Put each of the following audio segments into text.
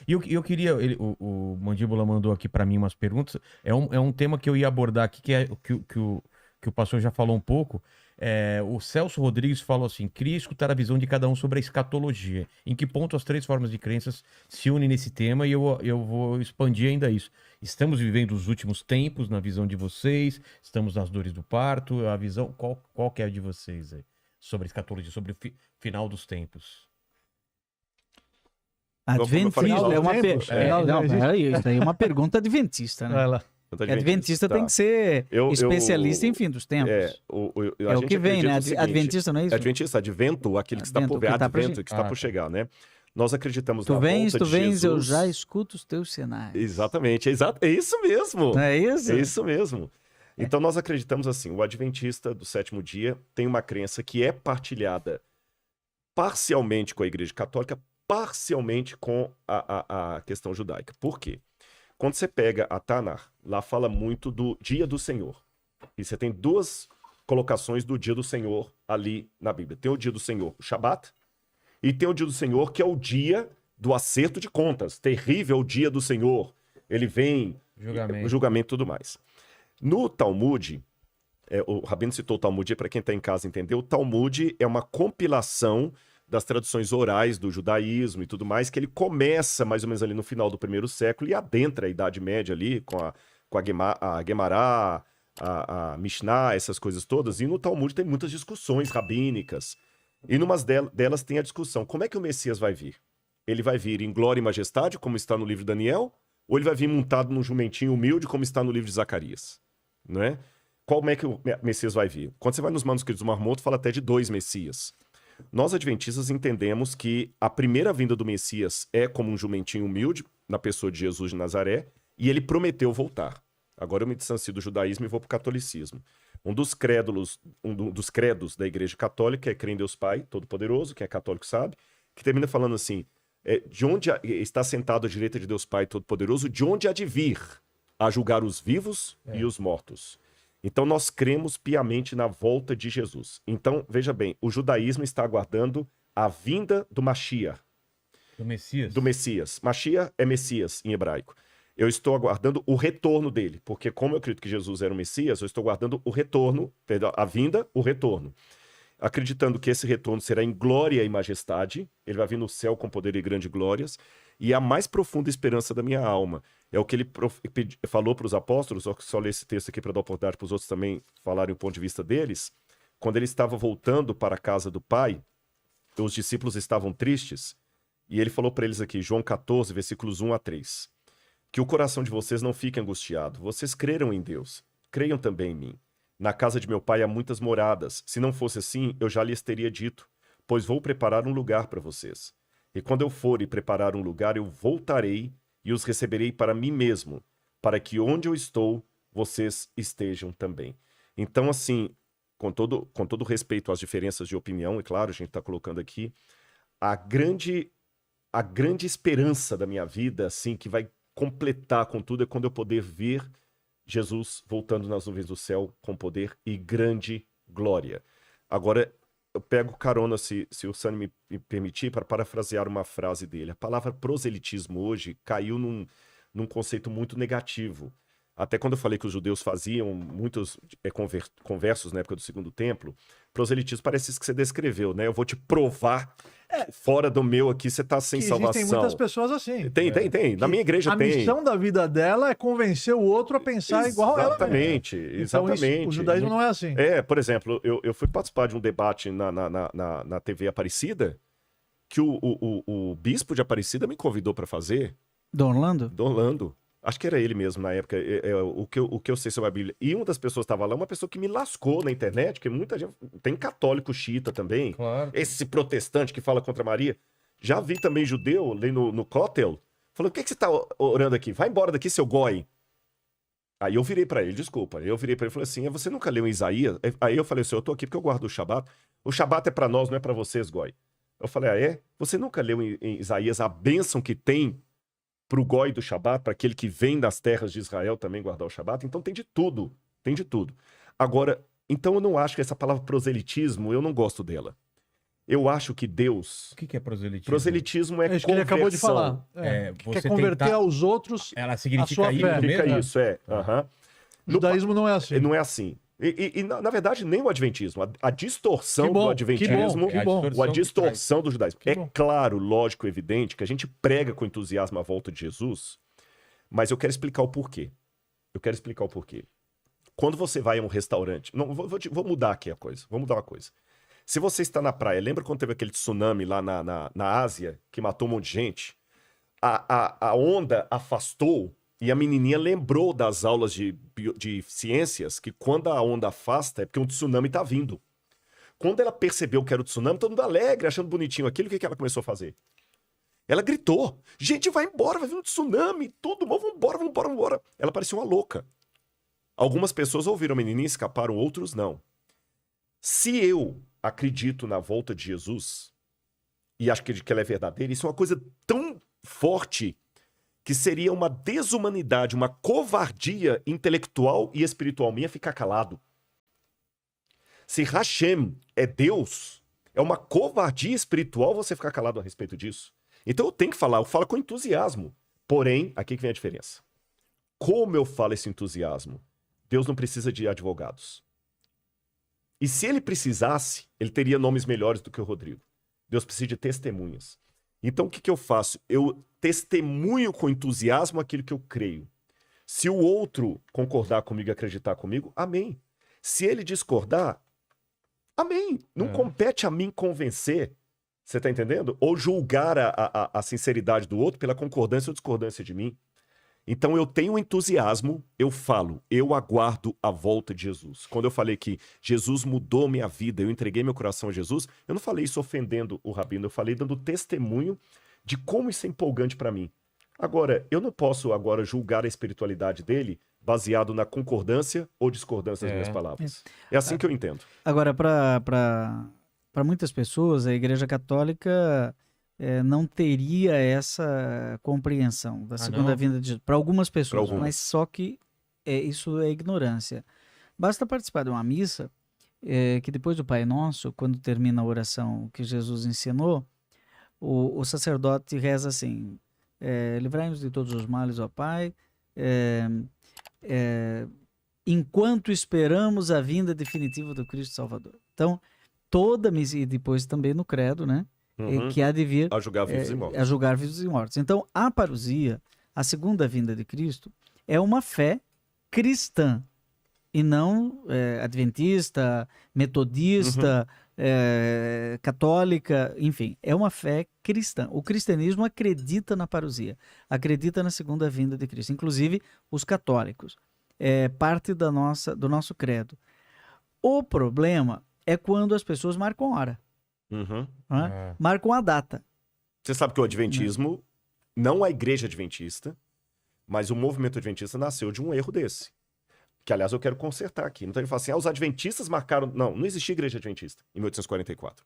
E eu queria, o Mandíbula mandou aqui para mim umas perguntas. É um tema que eu ia abordar aqui, que é o que o pastor já falou um pouco. O Celso Rodrigues falou assim: queria escutar a visão de cada um sobre a escatologia. Em que ponto as três formas de crenças se unem nesse tema? E eu vou expandir ainda isso. Estamos vivendo os últimos tempos na visão de vocês, estamos nas dores do parto. A visão, qual que é a de vocês aí? Sobre a escatologia, sobre o final dos tempos. Como eu falei, Adventista é uma não, isso aí é uma pergunta adventista, né? Vai lá. Adventista tem que ser especialista em fim dos tempos. É o que vem, né? Adventista não é isso? Adventista, advento, aquele que está por vir, advento, que está por chegar, né? Nós acreditamos na volta de Jesus. Tu vens, eu já escuto os teus sinais. Exatamente, é isso mesmo. É isso? É isso mesmo. Então nós acreditamos assim, o adventista do sétimo dia tem uma crença que é partilhada parcialmente com a Igreja Católica, parcialmente com a questão judaica. Por quê? Quando você pega a Tanar, lá fala muito do dia do Senhor. E você tem duas colocações do dia do Senhor ali na Bíblia. Tem o dia do Senhor, o Shabat, e tem o dia do Senhor, que é o dia do acerto de contas. Terrível o dia do Senhor. Ele vem, o julgamento e tudo mais. No Talmud, o Rabino citou o Talmud, para quem está em casa entender, o Talmud é uma compilação das traduções orais do judaísmo e tudo mais, que ele começa mais ou menos ali no final do primeiro século e adentra a Idade Média ali, com a Guemará, a Mishnah, essas coisas todas. E no Talmud tem muitas discussões rabínicas. E numas delas tem a discussão: como é que o Messias vai vir? Ele vai vir em glória e majestade, como está no livro de Daniel, ou ele vai vir montado num jumentinho humilde, como está no livro de Zacarias? Não é? Como é que o Messias vai vir? Quando você vai nos manuscritos do Mar Morto, fala até de 2 Messias. Nós, adventistas, entendemos que a primeira vinda do Messias é como um jumentinho humilde, na pessoa de Jesus de Nazaré, e ele prometeu voltar. Agora eu me distancio do judaísmo e vou para o catolicismo. Um dos credos da Igreja Católica é crer em Deus Pai Todo-Poderoso, quem é católico sabe, que termina falando assim: de onde está sentado à direita de Deus Pai Todo-Poderoso, de onde há de vir a julgar os vivos e os mortos. Então nós cremos piamente na volta de Jesus. Então, veja bem, o judaísmo está aguardando a vinda do Mashiach. Do Messias? Do Messias. Mashiach é Messias em hebraico. Eu estou aguardando o retorno dele, porque como eu acredito que Jesus era o Messias, eu estou aguardando o retorno, perdão, a vinda, o retorno. Acreditando que esse retorno será em glória e majestade, ele vai vir no céu com poder e grandes glórias, e a mais profunda esperança da minha alma é o que ele falou para os apóstolos, só ler esse texto aqui para dar oportunidade para os outros também falarem o ponto de vista deles. Quando ele estava voltando para a casa do Pai, os discípulos estavam tristes, e ele falou para eles aqui, João 14, versículos 1 a 3, que o coração de vocês não fique angustiado, vocês creram em Deus, creiam também em mim. Na casa de meu pai há muitas moradas, se não fosse assim, eu já lhes teria dito, pois vou preparar um lugar para vocês. E quando eu for e preparar um lugar, eu voltarei e os receberei para mim mesmo, para que onde eu estou, vocês estejam também. Então, assim, com todo respeito às diferenças de opinião, e claro, a gente está colocando aqui, a grande esperança da minha vida, assim, que vai completar com tudo, é quando eu poder ver Jesus voltando nas nuvens do céu com poder e grande glória. Agora, eu pego carona, se o Sani me permitir, para parafrasear uma frase dele. A palavra proselitismo hoje caiu num conceito muito negativo. Até quando eu falei que os judeus faziam muitos conversos na época do Segundo Templo, proselitismo parece isso que você descreveu, né? Eu vou te provar fora do meu aqui, você está sem salvação. Existem muitas pessoas assim. Tem. Na minha igreja tem. A missão da vida dela é convencer o outro a pensar igual ela. Exatamente. Então, o judaísmo não é assim. Por exemplo, eu fui participar de um debate na TV Aparecida, que o bispo de Aparecida me convidou para fazer. Dom Orlando? Dom Orlando. Acho que era ele mesmo na época, o que eu sei sobre a Bíblia. E uma das pessoas estava lá, uma pessoa que me lascou na internet, que muita gente... Tem católico xiita também. Claro. Esse protestante que fala contra Maria. Já vi também judeu, ali no Kotel, falando: o que você está orando aqui? Vai embora daqui, seu goi. Aí eu virei para ele, desculpa. Eu virei para ele e falei assim: você nunca leu em Isaías? Aí eu falei assim: eu tô aqui porque eu guardo o Shabat. O Shabat é para nós, não é para vocês, goi. Eu falei: é? Você nunca leu em Isaías a bênção que tem para o goi do Shabat, para aquele que vem das terras de Israel também guardar o Shabat? Então tem de tudo. Agora, então eu não acho que essa palavra proselitismo, eu não gosto dela. Eu acho que Deus... O que é proselitismo? Proselitismo é isso que ele acabou de falar. Você quer converter aos outros. Ela significa a sua fé. Significa isso, O judaísmo não é assim. Não é assim. E na verdade, nem o adventismo. A distorção do adventismo, a distorção do judaísmo. É claro, lógico, evidente que a gente prega com entusiasmo a volta de Jesus, mas eu quero explicar o porquê. Quando você vai a um restaurante... Não, vou mudar aqui a coisa. Vou mudar uma coisa. Se você está na praia, lembra quando teve aquele tsunami lá na Ásia, que matou um monte de gente? A onda afastou e a menininha lembrou das aulas de ciências que quando a onda afasta é porque um tsunami está vindo. Quando ela percebeu que era o tsunami, todo mundo alegre, achando bonitinho aquilo, o que ela começou a fazer? Ela gritou, gente, vai embora, vai vir um tsunami, todo mundo, vambora. Ela parecia uma louca. Algumas pessoas ouviram a menininha, escaparam, outros não. Se eu acredito na volta de Jesus e acho que ela é verdadeira, isso é uma coisa tão forte que seria uma desumanidade, uma covardia intelectual e espiritual minha ficar calado. Se Hashem é Deus, é uma covardia espiritual você ficar calado a respeito disso. Então eu tenho que falar, eu falo com entusiasmo. Porém, aqui que vem a diferença. Como eu falo esse entusiasmo? Deus não precisa de advogados. E se ele precisasse, ele teria nomes melhores do que o Rodrigo. Deus precisa de testemunhas. Então o que eu faço? Eu testemunho com entusiasmo aquilo que eu creio. Se o outro concordar comigo e acreditar comigo, amém. Se ele discordar, amém. Não compete a mim convencer, você tá entendendo? Ou julgar a sinceridade do outro pela concordância ou discordância de mim. Então eu tenho entusiasmo, eu falo, eu aguardo a volta de Jesus. Quando eu falei que Jesus mudou minha vida, eu entreguei meu coração a Jesus, eu não falei isso ofendendo o Rabino, eu falei dando testemunho de como isso é empolgante para mim. Agora, eu não posso agora julgar a espiritualidade dele baseado na concordância ou discordância das minhas palavras. É assim que eu entendo. Agora, para muitas pessoas, a Igreja Católica... não teria essa compreensão da segunda vinda de Jesus. Para algumas pessoas, mas só que isso é ignorância. Basta participar de uma missa, que depois do Pai Nosso, quando termina a oração que Jesus ensinou, o sacerdote reza assim, livrai-nos de todos os males, ó Pai, enquanto esperamos a vinda definitiva do Cristo Salvador. Então, toda missa, e depois também no credo, né? Que há de vir a julgar vivos e mortos. A julgar vivos e mortos. Então, a parousia, a segunda vinda de Cristo, é uma fé cristã e não adventista, metodista, católica, enfim, é uma fé cristã. O cristianismo acredita na parousia, acredita na segunda vinda de Cristo, inclusive os católicos. É parte do nosso credo. O problema é quando as pessoas marcam hora. Marcam a data. Você sabe que o adventismo, não a igreja adventista, mas o movimento adventista nasceu de um erro desse. Que, aliás, eu quero consertar aqui. Então ele fala assim, os adventistas marcaram... Não existia igreja adventista em 1844.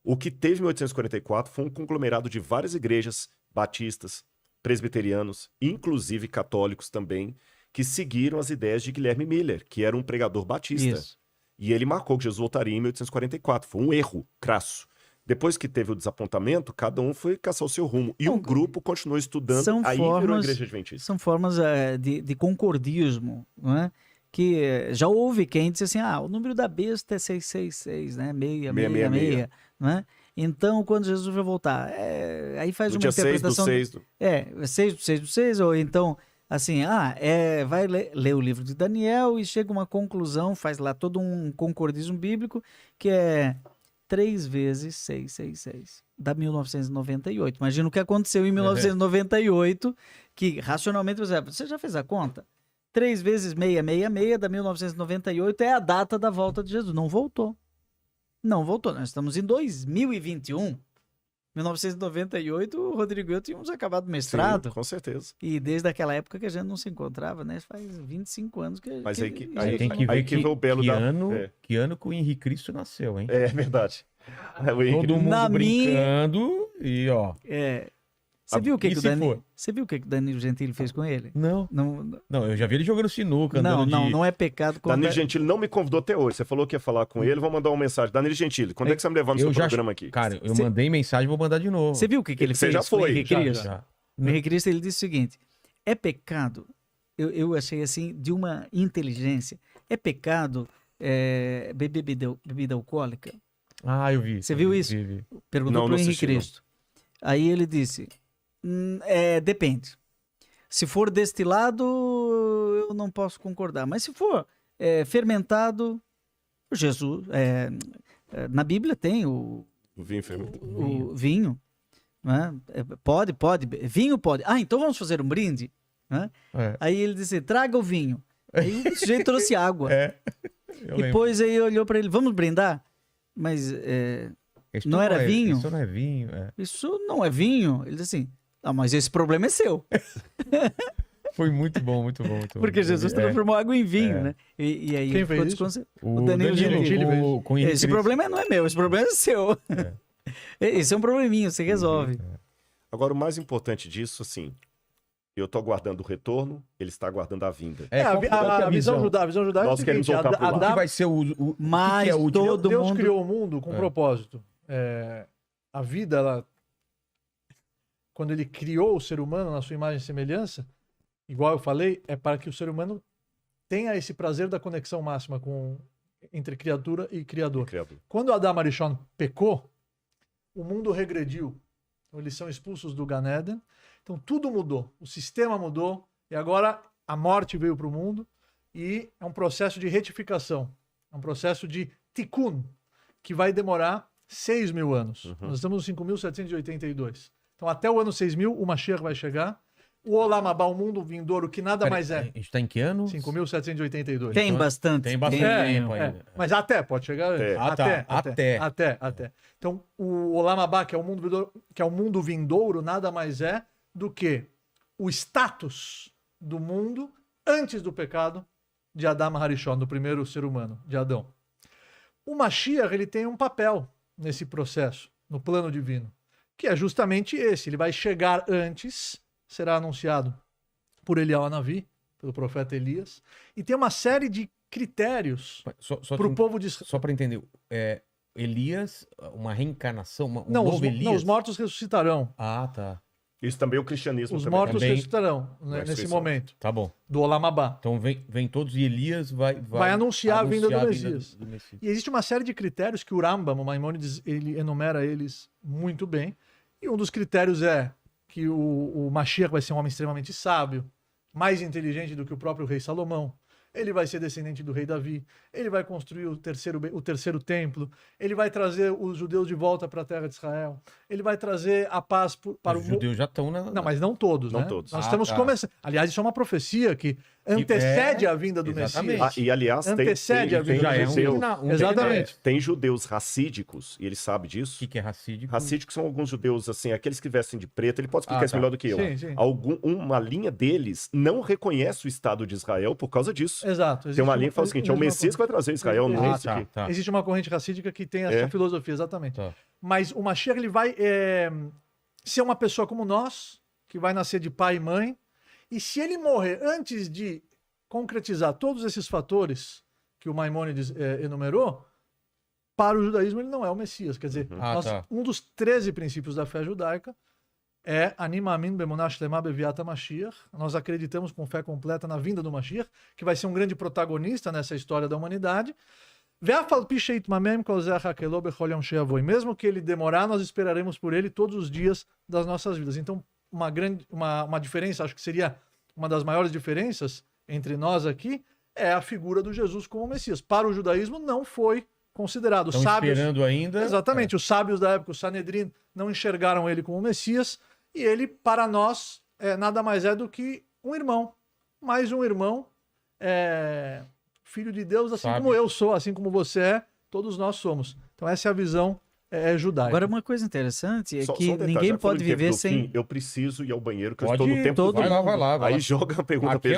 O que teve em 1844 foi um conglomerado de várias igrejas batistas, presbiterianos, inclusive católicos também, que seguiram as ideias de Guilherme Miller, que era um pregador batista. Isso. E ele marcou que Jesus voltaria em 1844. Foi um erro crasso. Depois que teve o desapontamento, cada um foi caçar o seu rumo. E um grupo continuou estudando, aí virou a igreja adventista. São formas de concordismo, não é? Que já houve quem disse assim, o número da besta é 666, né? 666, não é? Então, quando Jesus vai voltar, aí faz uma interpretação... 6 do 6, ou então... Assim, vai ler o livro de Daniel e chega a uma conclusão, faz lá todo um concordismo bíblico, que é 3 vezes 666, dá 1998. Imagina o que aconteceu em 1998, que racionalmente, você já fez a conta? 3 vezes 666 dá 1998, é a data da volta de Jesus. Não voltou. Nós estamos em 2021. 1998, o Rodrigo e eu tínhamos acabado o mestrado. Sim, com certeza. E desde aquela época que a gente não se encontrava, né? Faz 25 anos que... Mas aí tem que ver que ano que o Henrique Cristo nasceu, hein? É verdade. Todo mundo brincando e ó... Você viu o que, E que o se Danilo, for? você viu o que, que o Danilo Gentili fez com ele? Não. Não, Não, eu já vi ele jogando sinuca, não, andando não, de... não é pecado. Danilo Gentili não me convidou até hoje. Você falou que ia falar com ele, vou mandar uma mensagem. Danilo Gentili, quando é que você vai me levar no seu programa aqui? Cara, eu Cê- mandei mensagem, vou mandar de novo. Você viu o que, que ele Você fez já com o foi, Henrique já, Cristo? Já. O Henrique Cristo, ele disse o seguinte, é pecado, eu achei assim, de uma inteligência, é pecado beber bebida alcoólica? Ah, eu vi. Você viu isso? Vi. Perguntou Não, para o não Henrique assisti, não. Cristo. Aí ele disse, depende. Se for destilado, eu não posso concordar. Mas se for fermentado, Jesus, na Bíblia tem o O vinho fermentado. o vinho, né? Pode, vinho pode. Ah, então vamos fazer um brinde, né? É. Aí ele disse, traga o vinho. Aí o sujeito trouxe água. Eu E lembro. depois aí olhou para ele, vamos brindar? Mas Isso não era vinho? Isso não é vinho, é. isso não é vinho. Ele disse assim, mas esse problema é seu. Foi muito bom, muito bom. Muito bom. Porque Jesus transformou água em vinho, né? E aí Quem ele ficou fez isso? desconcertado. O Danilo Gentili fez. com o Henrique Esse Cristo. problema não é meu, esse problema é seu. Esse é um probleminha, você resolve. Agora, o mais importante disso, assim, eu tô aguardando o retorno, ele está aguardando a vinda. Qual que é A visão judaica é o Nós queremos seguinte, voltar pro lado. O que vai ser o Mas que é útil? todo Deus mundo... criou o mundo com um propósito. A vida, ela, quando ele criou o ser humano na sua imagem e semelhança, igual eu falei, é para que o ser humano tenha esse prazer da conexão máxima entre criatura e criador. Criador. Quando Adam Arishon pecou, o mundo regrediu. Então, eles são expulsos do Gan Eden. Então tudo mudou. O sistema mudou. E agora a morte veio para o mundo. E é um processo de retificação. É um processo de tikkun, que vai demorar 6.000 anos. Nós estamos no 5.782. Então até o ano 6.000 o Mashiach vai chegar. O Olam Abá, o mundo vindouro, que nada mais A é. gente tá em que ano? 5.782. Tem bastante. Tem bastante tempo ainda. Mas até, pode chegar antes. Até. Então, o Olam Abá, que é o mundo vindouro, nada mais é do que o status do mundo antes do pecado de Adam Harishon, do primeiro ser humano, de Adão. O Mashiach, ele tem um papel nesse processo, no plano divino, que é justamente esse. Ele vai chegar antes, será anunciado por Eliyahu Hanavi, pelo profeta Elias, e tem uma série de critérios para o povo de Israel. Só para entender, Elias, uma reencarnação, um Não, novo Elias? os mortos ressuscitarão. Ah, tá. Isso também o cristianismo Os também. mortos também. ressuscitarão nesse ressurreição. momento Tá bom. do Olam Abá. Então vem todos e Elias vai anunciar a vinda do anunciar Messias. do Messias. E existe uma série de critérios que o Rambam, o Maimônides, ele enumera eles muito bem. E um dos critérios é que o Mashiach vai ser um homem extremamente sábio, mais inteligente do que o próprio rei Salomão. Ele vai ser descendente do rei Davi. Ele vai construir o terceiro templo. Ele vai trazer os judeus de volta para a terra de Israel. Ele vai trazer a paz para Os o mundo. judeus já estão na... Não, mas não todos, Não né? todos. Nós Ah, estamos tá. começando. Aliás, isso é uma profecia que antecede a vinda do exatamente. Messias. E aliás, Antecede a vinda Já é do judeu- Exatamente. tem judeus racídicos, e ele sabe disso. O que é racídico? Racídicos são alguns judeus, assim, aqueles que vestem de preto. Ele pode explicar Ah, isso tá. melhor do que eu. Sim, sim. Uma linha deles não reconhece o Estado de Israel por causa disso. Exato. Tem uma linha que fala o seguinte: é o Messias que vai trazer Israel, não é Ah, isso aqui. tá. Existe uma corrente racídica que tem essa filosofia, exatamente. Tá. Mas o Mashiach, ele vai ser uma pessoa como nós, que vai nascer de pai e mãe, e se ele morrer antes de concretizar todos esses fatores que o Maimônides enumerou, para o judaísmo ele não é o Messias. Quer dizer, tá. um dos 13 princípios da fé judaica é Anima Amin Bemunah Shlema Beviata Mashiach. Nós acreditamos com fé completa na vinda do Mashiach, que vai ser um grande protagonista nessa história da humanidade. E mesmo que ele demorar, nós esperaremos por ele todos os dias das nossas vidas. Então, uma diferença, acho que seria uma das maiores diferenças entre nós aqui, é a figura do Jesus como Messias. Para o judaísmo, não foi considerado. Os Estão sábios, esperando ainda. exatamente, os sábios da época, o Sanedrin, não enxergaram ele como Messias, e ele, para nós, nada mais é do que um irmão. Mais um irmão, filho de Deus, assim Sábio. como eu sou, assim como você é, todos nós somos. Então essa é a visão judaica. Agora, uma coisa interessante é Só que um detalhe, ninguém já que falou pode em tempo viver do sem... fim, eu preciso ir ao banheiro, que eu Pode estou no ir, tempo todo do Vai fim. lá, vai lá. Aí joga a pergunta Aqui pra é ele.